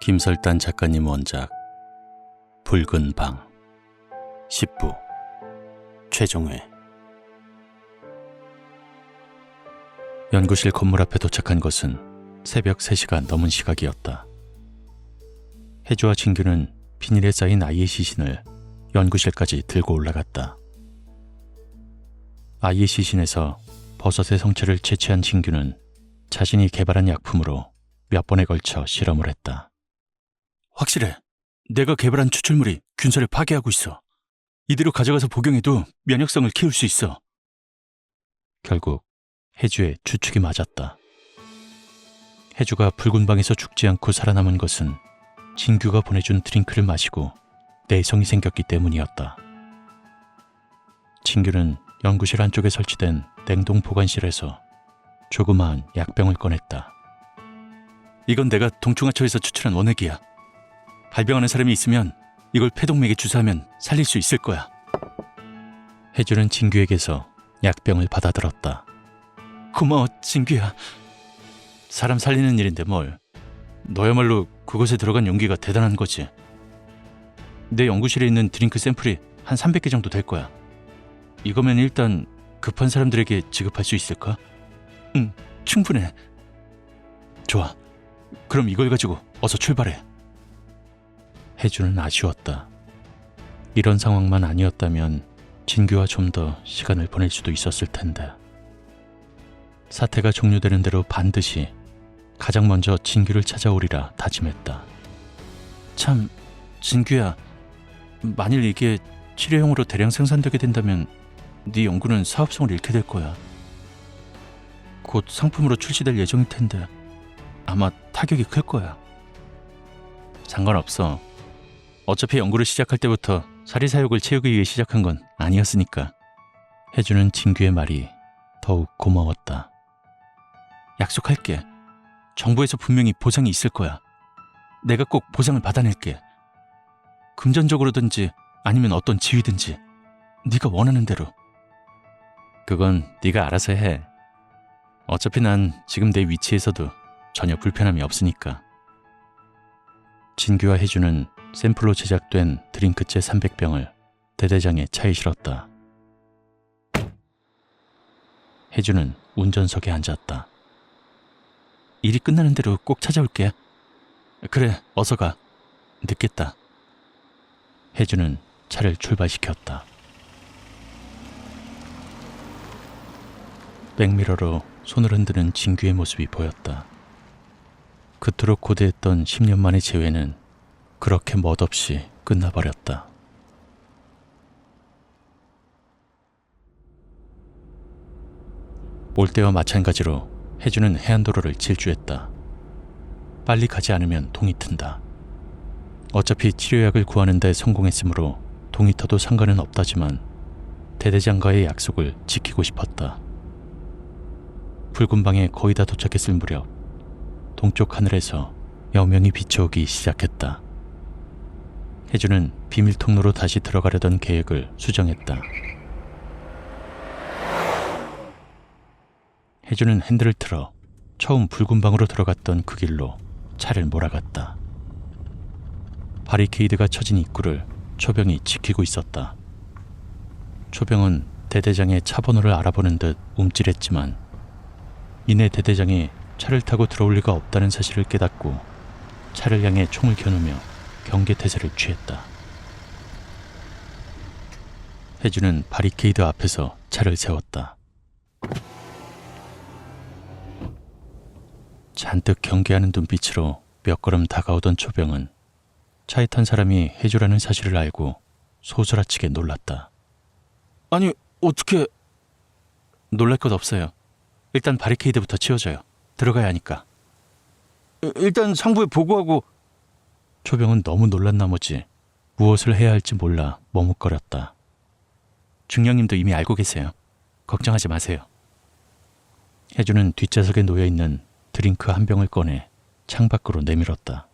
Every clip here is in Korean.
김설단 작가님 원작 붉은 방 10부 최종회. 연구실 건물 앞에 도착한 것은 새벽 3시가 넘은 시각이었다. 혜주와 진규는 비닐에 쌓인 아이의 시신을 연구실까지 들고 올라갔다. 아이의 시신에서 버섯의 성체를 채취한 진규는 자신이 개발한 약품으로 몇 번에 걸쳐 실험을 했다. 확실해. 내가 개발한 추출물이 균열을 파괴하고 있어. 이대로 가져가서 복용해도 면역성을 키울 수 있어. 결국 혜주의 추측이 맞았다. 혜주가 붉은 방에서 죽지 않고 살아남은 것은 진규가 보내준 드링크를 마시고 내성이 생겼기 때문이었다. 진규는 연구실 안쪽에 설치된 냉동 보관실에서 조그마한 약병을 꺼냈다. 이건 내가 동충하초에서 추출한 원액이야. 발병하는 사람이 있으면 이걸 폐동맥에 주사하면 살릴 수 있을 거야. 혜주는 진규에게서 약병을 받아들었다. 고마워, 진규야. 사람 살리는 일인데 뭘. 너야말로 그곳에 들어간 용기가 대단한 거지. 내 연구실에 있는 드링크 샘플이 한 300개 정도 될 거야. 이거면 일단 급한 사람들에게 지급할 수 있을까? 응, 충분해. 좋아. 그럼 이걸 가지고 어서 출발해. 혜주는 아쉬웠다. 이런 상황만 아니었다면 진규와 좀 더 시간을 보낼 수도 있었을 텐데. 사태가 종료되는 대로 반드시 가장 먼저 진규를 찾아오리라 다짐했다. 참, 진규야. 만일 이게 치료용으로 대량 생산되게 된다면 네 연구는 사업성을 잃게 될 거야. 곧 상품으로 출시될 예정일 텐데 아마 타격이 클 거야. 상관없어. 어차피 연구를 시작할 때부터 사리사욕을 채우기 위해 시작한 건 아니었으니까. 혜주는 진규의 말이 더욱 고마웠다. 약속할게. 정부에서 분명히 보상이 있을 거야. 내가 꼭 보상을 받아낼게. 금전적으로든지 아니면 어떤 지위든지 네가 원하는 대로. 그건 네가 알아서 해. 어차피 난 지금 내 위치에서도 전혀 불편함이 없으니까. 진규와 혜주는 샘플로 제작된 드링크째 300병을 대대장의 차에 실었다. 혜주는 운전석에 앉았다. 일이 끝나는 대로 꼭 찾아올게. 그래, 어서 가. 늦겠다. 혜주는 차를 출발시켰다. 백미러로 손을 흔드는 진규의 모습이 보였다. 그토록 고대했던 10년 만의 재회는 그렇게 멋없이 끝나버렸다. 올 때와 마찬가지로 혜주는 해안도로를 질주했다. 빨리 가지 않으면 동이 튼다. 어차피 치료약을 구하는 데 성공했으므로 동이 터도 상관은 없다지만 대대장과의 약속을 지키고 싶었다. 붉은 방에 거의 다 도착했을 무렵 동쪽 하늘에서 여명이 비춰오기 시작했다. 혜주는 비밀 통로로 다시 들어가려던 계획을 수정했다. 혜주는 핸들을 틀어 처음 붉은 방으로 들어갔던 그 길로 차를 몰아갔다. 바리케이드가 쳐진 입구를 초병이 지키고 있었다. 초병은 대대장의 차 번호를 알아보는 듯 움찔했지만 이내 대대장이 차를 타고 들어올 리가 없다는 사실을 깨닫고 차를 향해 총을 겨누며 경계태세를 취했다. 혜주는 바리케이드 앞에서 차를 세웠다. 잔뜩 경계하는 눈빛으로 몇 걸음 다가오던 초병은 차에 탄 사람이 혜주라는 사실을 알고 소스라치게 놀랐다. 아니, 어떻게... 놀랄 것 없어요. 일단 바리케이드부터 치워줘요. 들어가야 하니까. 일단 상부에 보고하고... 초병은 너무 놀란 나머지 무엇을 해야 할지 몰라 머뭇거렸다. 중령님도 이미 알고 계세요. 걱정하지 마세요. 혜주는 뒷좌석에 놓여있는 드링크 한 병을 꺼내 창밖으로 내밀었다.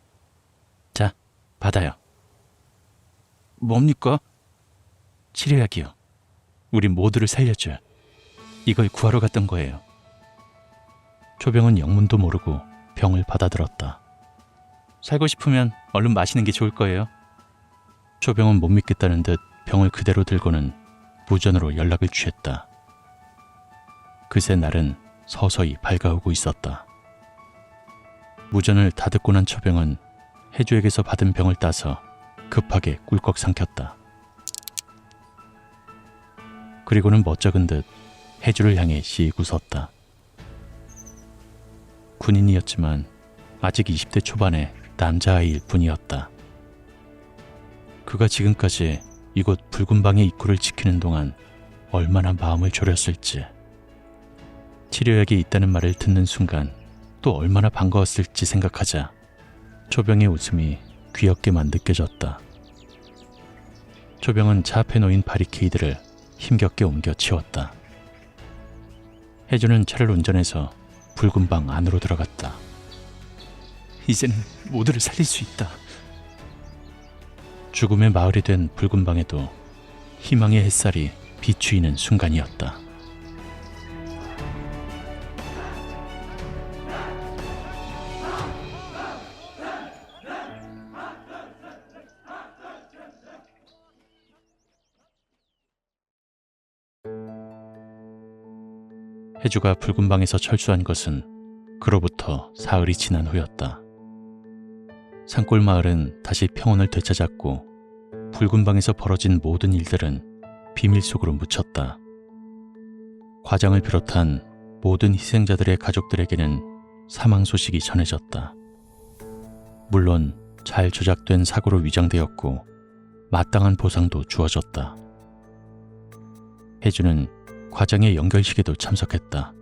자, 받아요. 뭡니까? 치료약이요. 우리 모두를 살려줘요. 이걸 구하러 갔던 거예요. 초병은 영문도 모르고 병을 받아들었다. 살고 싶으면 얼른 마시는 게 좋을 거예요. 초병은 못 믿겠다는 듯 병을 그대로 들고는 무전으로 연락을 취했다. 그새 날은 서서히 밝아오고 있었다. 무전을 다 듣고 난 초병은 해주에게서 받은 병을 따서 급하게 꿀꺽 삼켰다. 그리고는 멋쩍은 듯 해주를 향해 씩 웃었다. 군인이었지만 아직 20대 초반의 남자아이일 뿐이었다. 그가 지금까지 이곳 붉은 방의 입구를 지키는 동안 얼마나 마음을 졸였을지, 치료약이 있다는 말을 듣는 순간 또 얼마나 반가웠을지 생각하자 초병의 웃음이 귀엽게만 느껴졌다. 초병은 차 앞에 놓인 바리케이드를 힘겹게 옮겨 치웠다. 해주는 차를 운전해서 붉은 방 안으로 들어갔다. 이제는 모두를 살릴 수 있다. 죽음의 마을이 된 붉은 방에도 희망의 햇살이 비추이는 순간이었다. 해주가 붉은 방에서 철수한 것은 그로부터 사흘이 지난 후였다. 산골 마을은 다시 평온을 되찾았고 붉은 방에서 벌어진 모든 일들은 비밀 속으로 묻혔다. 과장을 비롯한 모든 희생자들의 가족들에게는 사망 소식이 전해졌다. 물론 잘 조작된 사고로 위장되었고 마땅한 보상도 주어졌다. 해주는 과장의 연결식에도 참석했다.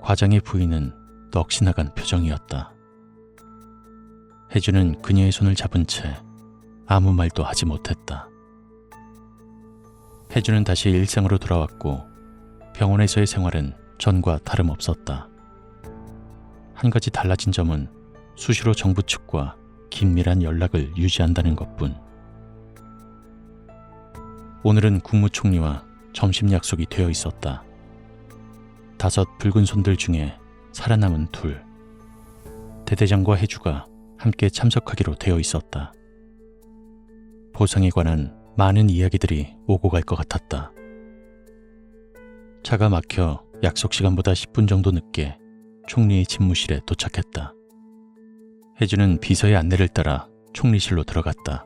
과장의 부인은 넋이 나간 표정이었다. 해주는 그녀의 손을 잡은 채 아무 말도 하지 못했다. 해주는 다시 일상으로 돌아왔고 병원에서의 생활은 전과 다름없었다. 한 가지 달라진 점은 수시로 정부 측과 긴밀한 연락을 유지한다는 것뿐. 오늘은 국무총리와 점심 약속이 되어 있었다. 5 붉은 손들 중에 살아남은 2, 대대장과 해주가 함께 참석하기로 되어 있었다. 보상에 관한 많은 이야기들이 오고 갈 것 같았다. 차가 막혀 약속 시간보다 10분 정도 늦게 총리의 집무실에 도착했다. 해주는 비서의 안내를 따라 총리실로 들어갔다.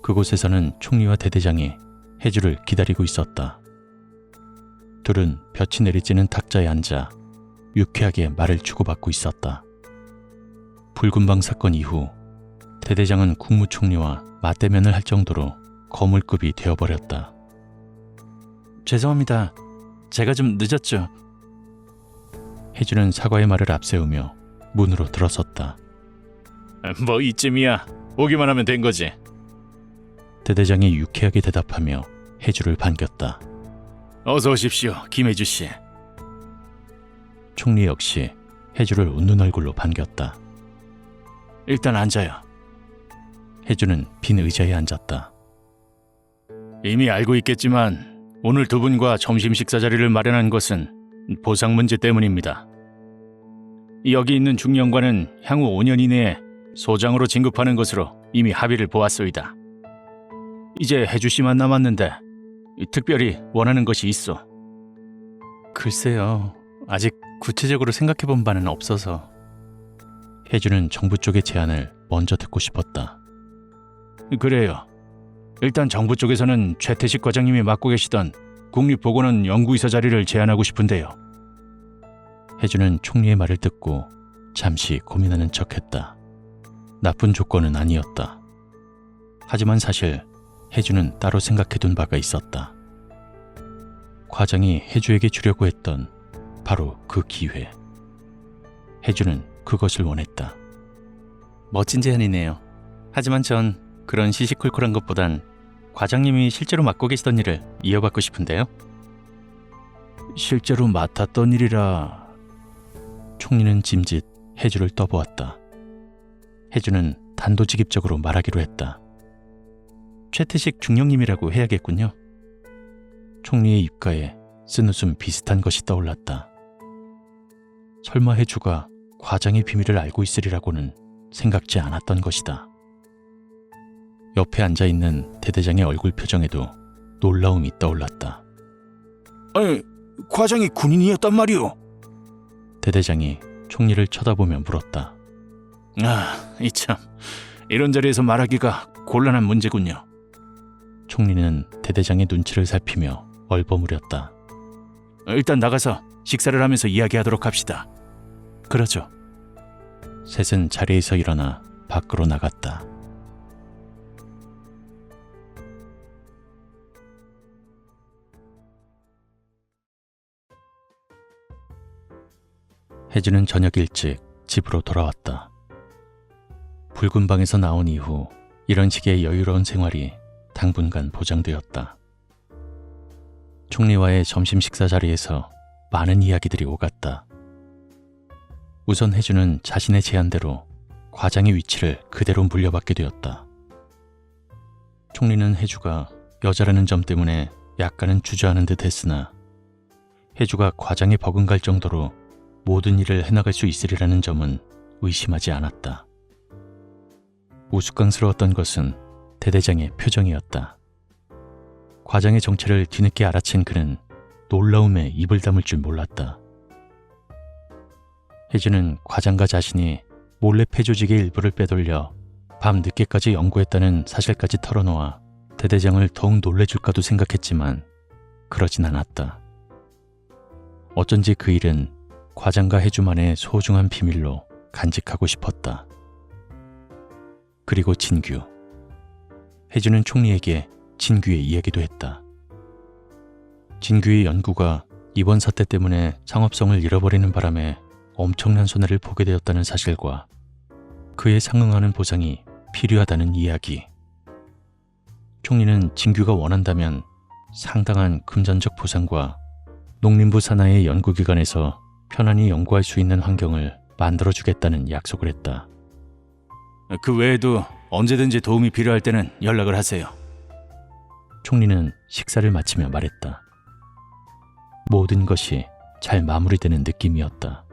그곳에서는 총리와 대대장이 해주를 기다리고 있었다. 둘은 볕이 내리쬐는 탁자에 앉아 유쾌하게 말을 주고받고 있었다. 붉은 방 사건 이후 대대장은 국무총리와 맞대면을 할 정도로 거물급이 되어버렸다. 죄송합니다. 제가 좀 늦었죠. 해주는 사과의 말을 앞세우며 문으로 들어섰다. 뭐 이쯤이야. 오기만 하면 된 거지. 대대장이 유쾌하게 대답하며 해주를 반겼다. 어서 오십시오, 김해주 씨. 총리 역시 해주를 웃는 얼굴로 반겼다. 일단 앉아요. 해주는 빈 의자에 앉았다. 이미 알고 있겠지만 오늘 2분과 점심 식사 자리를 마련한 것은 보상 문제 때문입니다. 여기 있는 중령관은 향후 5년 이내에 소장으로 진급하는 것으로 이미 합의를 보았소이다. 이제 해주 씨만 남았는데 특별히 원하는 것이 있어. 글쎄요. 아직 구체적으로 생각해 본 바는 없어서. 해주는 정부 쪽의 제안을 먼저 듣고 싶었다. 그래요. 일단 정부 쪽에서는 최태식 과장님이 맡고 계시던 국립보건원 연구이사 자리를 제안하고 싶은데요. 해주는 총리의 말을 듣고 잠시 고민하는 척했다. 나쁜 조건은 아니었다. 하지만 사실 해주는 따로 생각해둔 바가 있었다. 과장이 해주에게 주려고 했던 바로 그 기회. 해주는 그것을 원했다. 멋진 제안이네요. 하지만 전 그런 시시콜콜한 것보단 과장님이 실제로 맡고 계시던 일을 이어받고 싶은데요. 실제로 맡았던 일이라. 총리는 짐짓 해주를 떠보았다. 해주는 단도직입적으로 말하기로 했다. 최태식 중령님이라고 해야겠군요. 총리의 입가에 쓴웃음 비슷한 것이 떠올랐다. 설마 해주가 과장의 비밀을 알고 있으리라고는 생각지 않았던 것이다. 옆에 앉아있는 대대장의 얼굴 표정에도 놀라움이 떠올랐다. 아니, 과장이 군인이었단 말이오. 대대장이 총리를 쳐다보며 물었다. 아, 이참. 이런 자리에서 말하기가 곤란한 문제군요. 총리는 대대장의 눈치를 살피며 얼버무렸다. 일단 나가서 식사를 하면서 이야기하도록 합시다. 그러죠. 셋은 자리에서 일어나 밖으로 나갔다. 혜주는 저녁 일찍 집으로 돌아왔다. 붉은 방에서 나온 이후 이런 식의 여유로운 생활이 당분간 보장되었다. 총리와의 점심 식사 자리에서 많은 이야기들이 오갔다. 우선 혜주는 자신의 제안대로 과장의 위치를 그대로 물려받게 되었다. 총리는 혜주가 여자라는 점 때문에 약간은 주저하는 듯 했으나 혜주가 과장에 버금갈 정도로 모든 일을 해나갈 수 있으리라는 점은 의심하지 않았다. 우스꽝스러웠던 것은 대대장의 표정이었다. 과장의 정체를 뒤늦게 알아챈 그는 놀라움에 입을 다물 줄 몰랐다. 혜주는 과장과 자신이 몰래 폐조직의 일부를 빼돌려 밤 늦게까지 연구했다는 사실까지 털어놓아 대대장을 더욱 놀래줄까도 생각했지만 그러진 않았다. 어쩐지 그 일은 과장과 혜주만의 소중한 비밀로 간직하고 싶었다. 그리고 진규. 혜주는 총리에게 진규의 이야기도 했다. 진규의 연구가 이번 사태 때문에 창업성을 잃어버리는 바람에 엄청난 손해를 보게 되었다는 사실과 그에 상응하는 보상이 필요하다는 이야기. 총리는 진규가 원한다면 상당한 금전적 보상과 농림부 산하의 연구기관에서 편안히 연구할 수 있는 환경을 만들어주겠다는 약속을 했다. 그 외에도 언제든지 도움이 필요할 때는 연락을 하세요. 총리는 식사를 마치며 말했다. 모든 것이 잘 마무리되는 느낌이었다.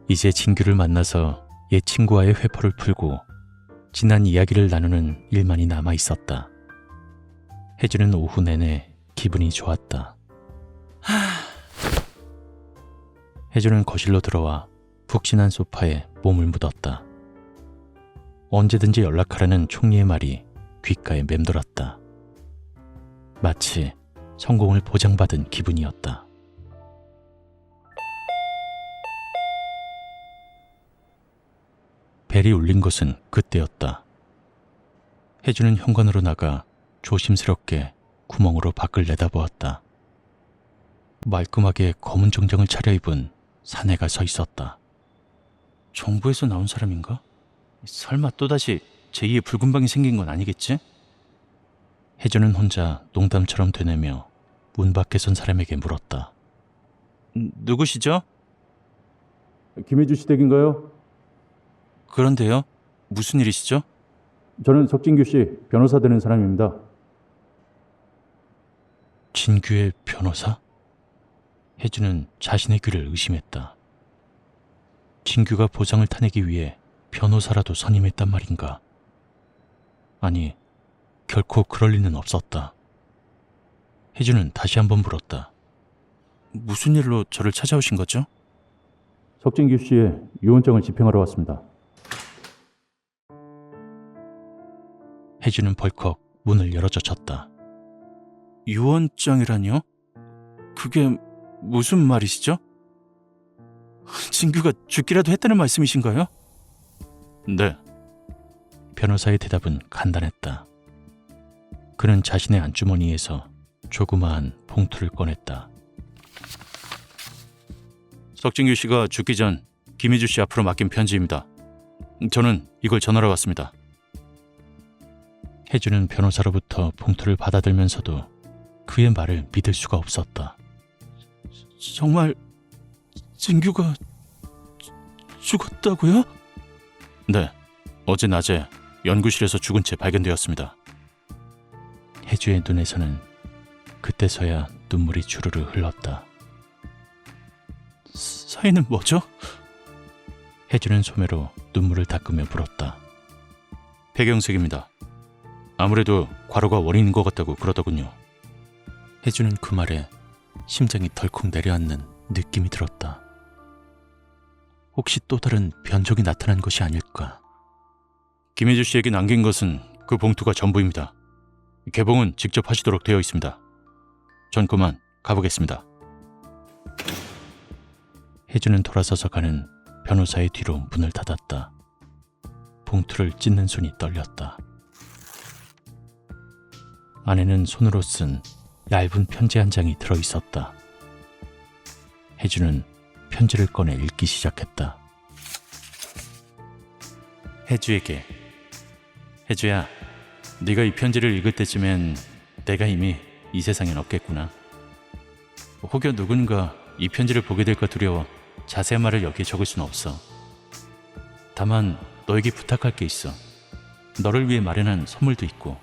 이제 진규를 만나서 옛 친구와의 회포를 풀고 지난 이야기를 나누는 일만이 남아 있었다. 혜주는 오후 내내 기분이 좋았다. 혜주는 거실로 들어와 푹신한 소파에 몸을 묻었다. 언제든지 연락하라는 총리의 말이 귓가에 맴돌았다. 마치 성공을 보장받은 기분이었다. 벨이 울린 것은 그때였다. 혜주는 현관으로 나가 조심스럽게 구멍으로 밖을 내다보았다. 말끔하게 검은 정장을 차려입은 사내가 서 있었다. 정부에서 나온 사람인가? 설마 또다시 제2의 붉은 방이 생긴 건 아니겠지? 혜주는 혼자 농담처럼 되뇌며 문 밖에 선 사람에게 물었다. 누구시죠? 김혜주 씨 댁인가요? 그런데요? 무슨 일이시죠? 저는 석진규 씨 변호사 되는 사람입니다. 진규의 변호사? 혜주는 자신의 귀를 의심했다. 진규가 보상을 타내기 위해 변호사라도 선임했단 말인가? 아니, 결코 그럴 리는 없었다. 혜주는 다시 한번 물었다. 무슨 일로 저를 찾아오신 거죠? 석진규 씨의 유언장을 집행하러 왔습니다. 혜주는 벌컥 문을 열어젖혔다. 유언장이라뇨? 그게 무슨 말이시죠? 진규가 죽기라도 했다는 말씀이신가요? 네. 변호사의 대답은 간단했다. 그는 자신의 안주머니에서 조그마한 봉투를 꺼냈다. 석진규 씨가 죽기 전 김희주 씨 앞으로 맡긴 편지입니다. 저는 이걸 전하러 왔습니다. 혜주는 변호사로부터 봉투를 받아들면서도 그의 말을 믿을 수가 없었다. 정말 진규가 죽었다고요? 네, 어제 낮에 연구실에서 죽은 채 발견되었습니다. 혜주의 눈에서는 그때서야 눈물이 주르르 흘렀다. 사인은 뭐죠? 혜주는 소매로 눈물을 닦으며 물었다. 폐경색입니다. 아무래도 과로가 원인인 것 같다고 그러더군요. 혜주는 그 말에 심장이 덜컥 내려앉는 느낌이 들었다. 혹시 또 다른 변종이 나타난 것이 아닐까? 김혜주 씨에게 남긴 것은 그 봉투가 전부입니다. 개봉은 직접 하시도록 되어 있습니다. 전 그만 가보겠습니다. 혜주는 돌아서서 가는 변호사의 뒤로 문을 닫았다. 봉투를 찢는 손이 떨렸다. 안에는 손으로 쓴 얇은 편지 한 장이 들어있었다. 혜주는 편지를 꺼내 읽기 시작했다. 혜주에게. 혜주야, 네가 이 편지를 읽을 때쯤엔 내가 이미 이 세상엔 없겠구나. 혹여 누군가 이 편지를 보게 될까 두려워 자세한 말을 여기에 적을 수는 없어. 다만 너에게 부탁할 게 있어. 너를 위해 마련한 선물도 있고.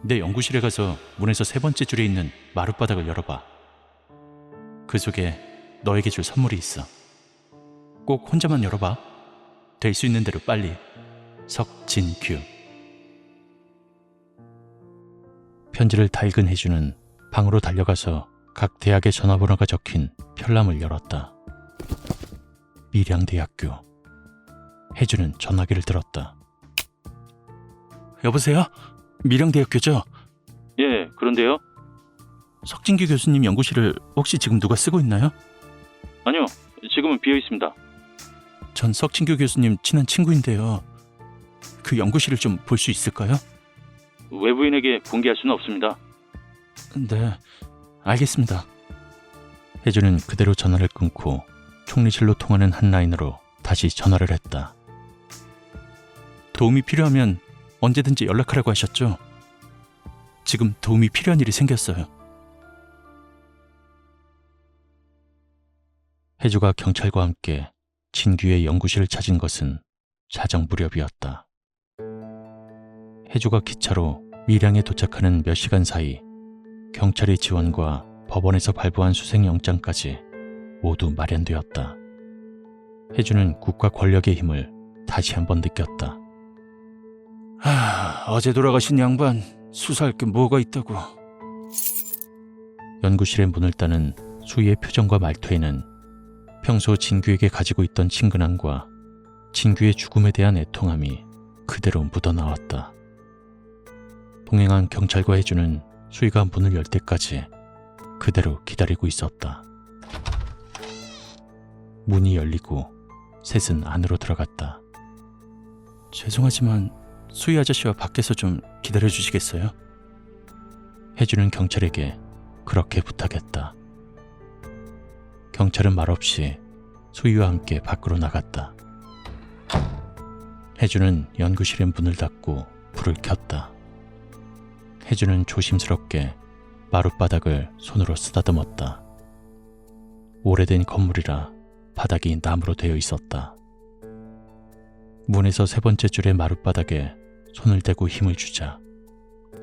내 연구실에 가서 문에서 3번째 줄에 있는 마룻바닥을 열어봐. 그 속에 너에게 줄 선물이 있어. 꼭 혼자만 열어봐. 될 수 있는 대로 빨리. 석진규. 편지를 다 읽은 혜주는 방으로 달려가서 각 대학의 전화번호가 적힌 편람을 열었다. 밀양대학교. 혜주는 전화기를 들었다. 여보세요? 밀양대학교죠? 예, 그런데요? 석진규 교수님 연구실을 혹시 지금 누가 쓰고 있나요? 아니요, 지금은 비어 있습니다. 전 석진규 교수님 친한 친구인데요. 그 연구실을 좀 볼 수 있을까요? 외부인에게 공개할 수는 없습니다. 네, 알겠습니다. 혜주는 그대로 전화를 끊고 총리실로 통하는 한 라인으로 다시 전화를 했다. 도움이 필요하면 언제든지 연락하라고 하셨죠? 지금 도움이 필요한 일이 생겼어요. 혜주가 경찰과 함께 진규의 연구실을 찾은 것은 자정 무렵이었다. 혜주가 기차로 밀양에 도착하는 몇 시간 사이 경찰의 지원과 법원에서 발부한 수색영장까지 모두 마련되었다. 혜주는 국가 권력의 힘을 다시 한번 느꼈다. 어제 돌아가신 양반 수사할 게 뭐가 있다고. 연구실의 문을 따는 수희의 표정과 말투에는 평소 진규에게 가지고 있던 친근함과 진규의 죽음에 대한 애통함이 그대로 묻어나왔다. 동행한 경찰과 혜주는 수희가 문을 열 때까지 그대로 기다리고 있었다. 문이 열리고 셋은 안으로 들어갔다. 죄송하지만 수희 아저씨와 밖에서 좀 기다려주시겠어요? 혜주는 경찰에게 그렇게 부탁했다. 경찰은 말없이 수희와 함께 밖으로 나갔다. 혜주는 연구실의 문을 닫고 불을 켰다. 혜주는 조심스럽게 마룻바닥을 손으로 쓰다듬었다. 오래된 건물이라 바닥이 나무로 되어 있었다. 문에서 3번째 줄의 마룻바닥에 손을 대고 힘을 주자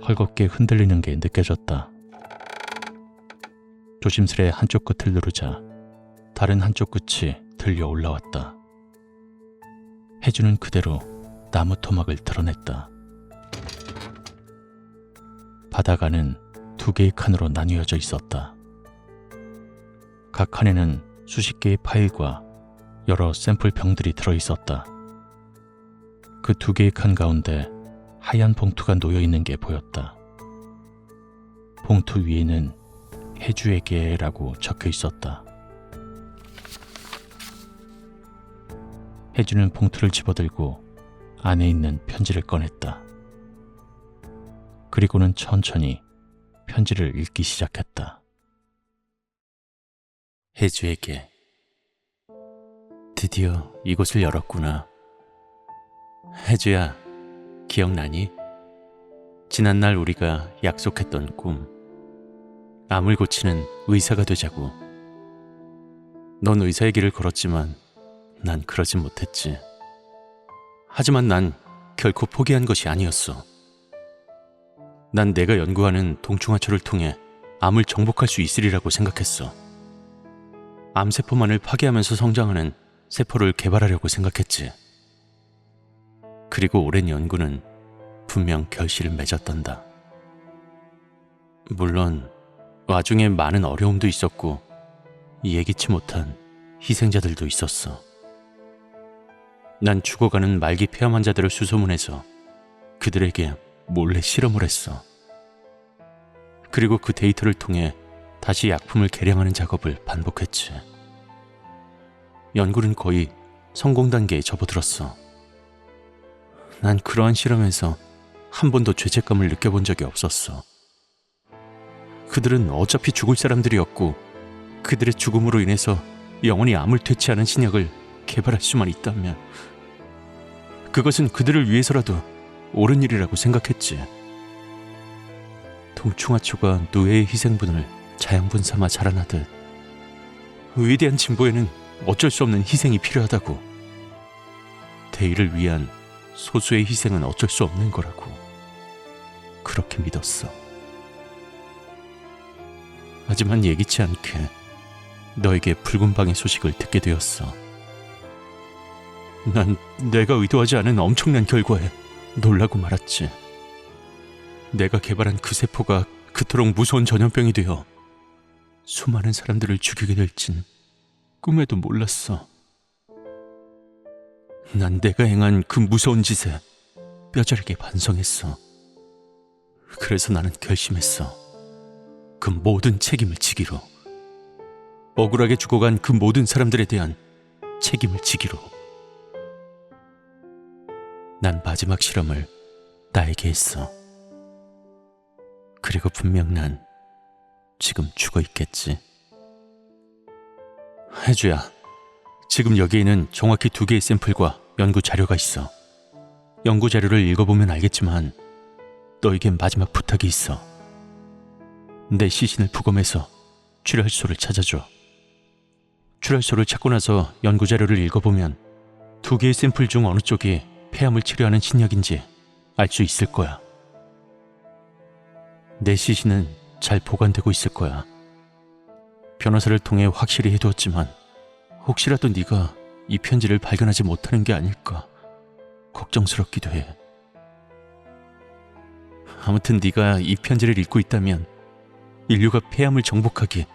헐겁게 흔들리는 게 느껴졌다. 조심스레 한쪽 끝을 누르자 다른 한쪽 끝이 들려 올라왔다. 혜주는 그대로 나무 토막을 드러냈다. 바닥 안은 2개의 칸으로 나뉘어져 있었다. 각 칸에는 수십 개의 파일과 여러 샘플 병들이 들어있었다. 그 2개의 칸 가운데 하얀 봉투가 놓여있는 게 보였다. 봉투 위에는 혜주에게라고 적혀 있었다. 혜주는 봉투를 집어들고 안에 있는 편지를 꺼냈다. 그리고는 천천히 편지를 읽기 시작했다. 혜주에게. 드디어 이곳을 열었구나. 혜주야, 기억나니? 지난날 우리가 약속했던 꿈. 암을 고치는 의사가 되자고. 넌 의사의 길을 걸었지만 난 그러진 못했지. 하지만 난 결코 포기한 것이 아니었어. 난 내가 연구하는 동충하초를 통해 암을 정복할 수 있으리라고 생각했어. 암세포만을 파괴하면서 성장하는 세포를 개발하려고 생각했지. 그리고 오랜 연구는 분명 결실을 맺었단다. 물론 와중에 많은 어려움도 있었고 예기치 못한 희생자들도 있었어. 난 죽어가는 말기 폐암 환자들을 수소문해서 그들에게 몰래 실험을 했어. 그리고 그 데이터를 통해 다시 약품을 개량하는 작업을 반복했지. 연구는 거의 성공 단계에 접어들었어. 난 그러한 실험에서 한 번도 죄책감을 느껴본 적이 없었어. 그들은 어차피 죽을 사람들이었고 그들의 죽음으로 인해서 영원히 암을 퇴치하는 신약을 개발할 수만 있다면 그것은 그들을 위해서라도 옳은 일이라고 생각했지. 동충하초가 노예의 희생분을 자양분 삼아 자라나듯 위대한 진보에는 어쩔 수 없는 희생이 필요하다고. 대의를 위한 소수의 희생은 어쩔 수 없는 거라고. 그렇게 믿었어. 하지만 예기치 않게 너에게 붉은 방의 소식을 듣게 되었어. 난 내가 의도하지 않은 엄청난 결과에 놀라고 말았지. 내가 개발한 그 세포가 그토록 무서운 전염병이 되어 수많은 사람들을 죽이게 될진 꿈에도 몰랐어. 난 내가 행한 그 무서운 짓에 뼈저리게 반성했어. 그래서 나는 결심했어. 그 모든 책임을 지기로. 억울하게 죽어간 그 모든 사람들에 대한 책임을 지기로. 난 마지막 실험을 나에게 했어. 그리고 분명 난 지금 죽어 있겠지. 혜주야, 지금 여기에는 정확히 2개의 샘플과 연구 자료가 있어. 연구 자료를 읽어보면 알겠지만 너에겐 마지막 부탁이 있어. 내 시신을 부검해서 출혈소를 찾아줘. 출혈소를 찾고 나서 연구 자료를 읽어보면 2개의 샘플 중 어느 쪽이 폐암을 치료하는 신약인지 알 수 있을 거야. 내 시신은 잘 보관되고 있을 거야. 변호사를 통해 확실히 해두었지만 혹시라도 네가 이 편지를 발견하지 못하는 게 아닐까 걱정스럽기도 해. 아무튼 네가 이 편지를 읽고 있다면 인류가 폐암을 정복하기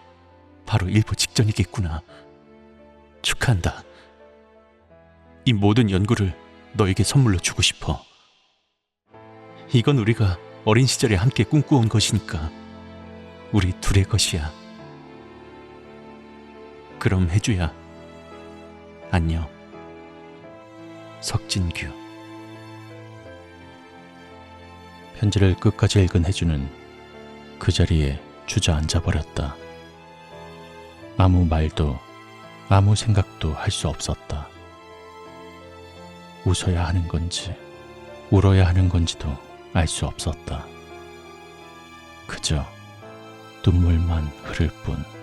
바로 일보 직전이겠구나. 축하한다. 이 모든 연구를 너에게 선물로 주고 싶어. 이건 우리가 어린 시절에 함께 꿈꿔온 것이니까 우리 둘의 것이야. 그럼 혜주야, 안녕. 석진규. 편지를 끝까지 읽은 혜주는 그 자리에 주저앉아 버렸다. 아무 말도 아무 생각도 할 수 없었다. 웃어야 하는 건지 울어야 하는 건지도 알 수 없었다. 그저 눈물만 흐를 뿐.